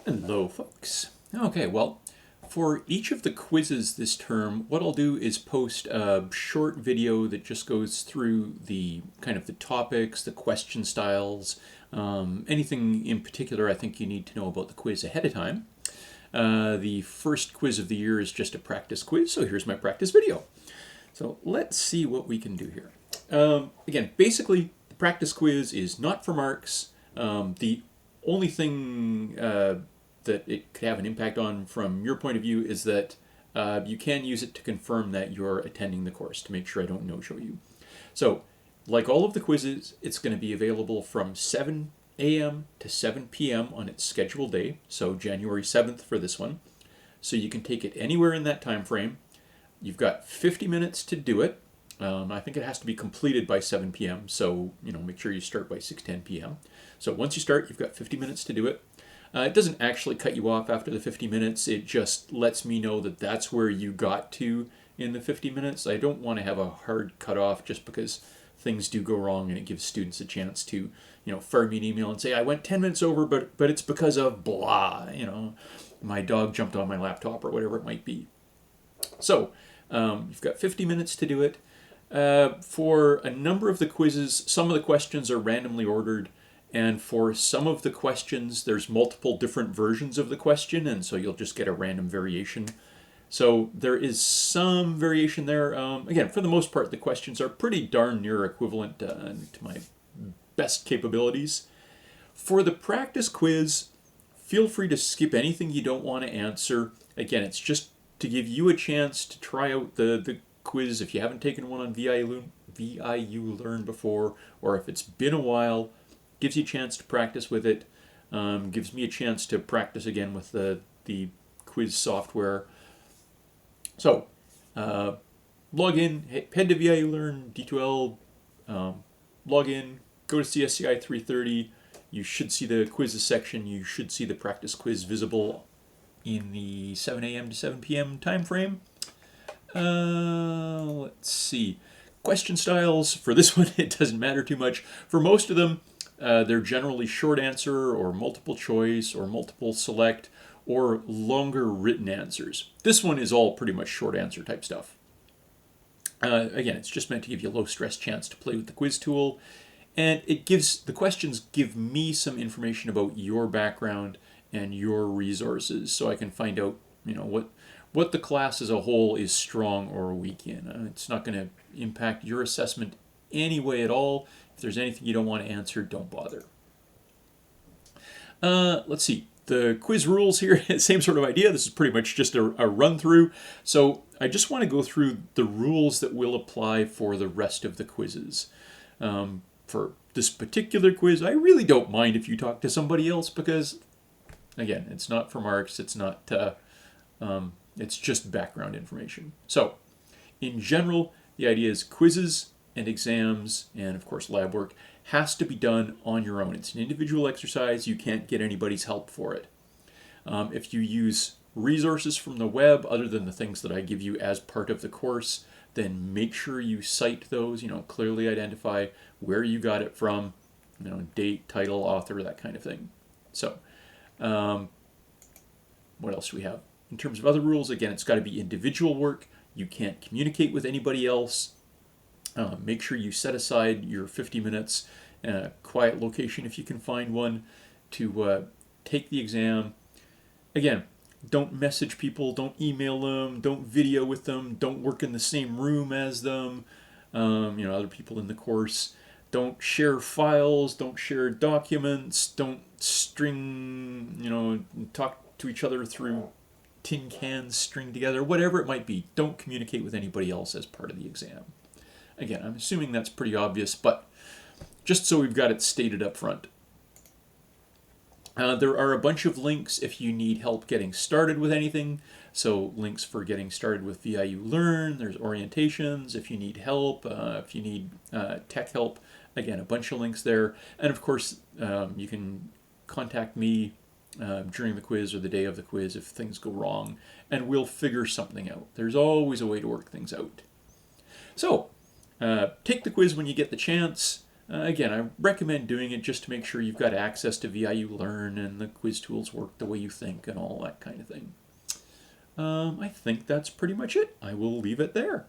Hello, folks. Okay, well, for each of the quizzes this term, what I'll do is post a short video that just goes through the kind of the topics, the question styles, anything in particular I think you need to know about the quiz ahead of time. The first quiz of the year is just a practice quiz, so here's my practice video. So let's see what we can do here. Again, basically, the practice quiz is not for marks. The only thing that it could have an impact on from your point of view is that you can use it to confirm that you're attending the course, to make sure I don't no-show you. So, like all of the quizzes, it's going to be available from 7 a.m. to 7 p.m. on its scheduled day, so January 7th for this one. So you can take it anywhere in that time frame. You've got 50 minutes to do it. I think it has to be completed by 7 p.m., so make sure you start by 6:10 p.m. So once you start, you've got 50 minutes to do it. It doesn't actually cut you off after the 50 minutes. It just lets me know that that's where you got to in the 50 minutes. I don't want to have a hard cutoff just because things do go wrong, and it gives students a chance to, fire me an email and say, I went 10 minutes over, but it's because of blah, my dog jumped on my laptop or whatever it might be. So you've got 50 minutes to do it. For a number of the quizzes, some of the questions are randomly ordered. And for some of the questions, there's multiple different versions of the question, and so you'll just get a random variation. So there is some variation there. Again, for the most part, the questions are pretty darn near equivalent to my best capabilities. For the practice quiz, feel free to skip anything you don't want to answer. Again, it's just to give you a chance to try out the quiz if you haven't taken one on VIU Learn before, or if it's been a while. Gives you a chance to practice with it. Gives me a chance to practice again with the quiz software. So, log in, head to VIU Learn, D2L, log in, go to CSCI 330. You should see the quizzes section. You should see the practice quiz visible in the 7 a.m. to 7 p.m. time frame. Let's see. Question styles, for this one, it doesn't matter too much. For most of them, they're generally short answer or multiple choice or multiple select or longer written answers. This one is all pretty much short answer type stuff. Again, it's just meant to give you a low stress chance to play with the quiz tool, and the questions give me some information about your background and your resources, so I can find out what the class as a whole is strong or weak in. It's not going to impact your assessment any way at all. If there's anything you don't want to answer, don't bother. Let's see. The quiz rules here, same sort of idea. This is pretty much just a run through. So I just want to go through the rules that will apply for the rest of the quizzes. For this particular quiz, I really don't mind if you talk to somebody else because, again, it's not for marks. It's not. It's just background information. So, in general, the idea is quizzes and exams, and of course lab work, has to be done on your own. It's an individual exercise. You can't get anybody's help for it. If you use resources from the web other than the things that I give you as part of the course, then make sure you cite those, clearly identify where you got it from, date, title, author, that kind of thing. So, what else do we have? In terms of other rules, again, it's got to be individual work. You can't communicate with anybody else. Make sure you set aside your 50 minutes in a quiet location if you can find one to take the exam. Again, don't message people, don't email them, don't video with them, don't work in the same room as them, other people in the course. Don't share files, don't share documents, don't talk to each other through tin cans stringed together, whatever it might be. Don't communicate with anybody else as part of the exam. Again, I'm assuming that's pretty obvious, but just so we've got it stated up front. There are a bunch of links if you need help getting started with anything. So links for getting started with VIU Learn, there's orientations, if you need help, if you need tech help, again, a bunch of links there. And of course, you can contact me during the quiz or the day of the quiz if things go wrong, and we'll figure something out. There's always a way to work things out. So, take the quiz when you get the chance. Again, I recommend doing it just to make sure you've got access to VIU Learn and the quiz tools work the way you think and all that kind of thing. I think that's pretty much it. I will leave it there.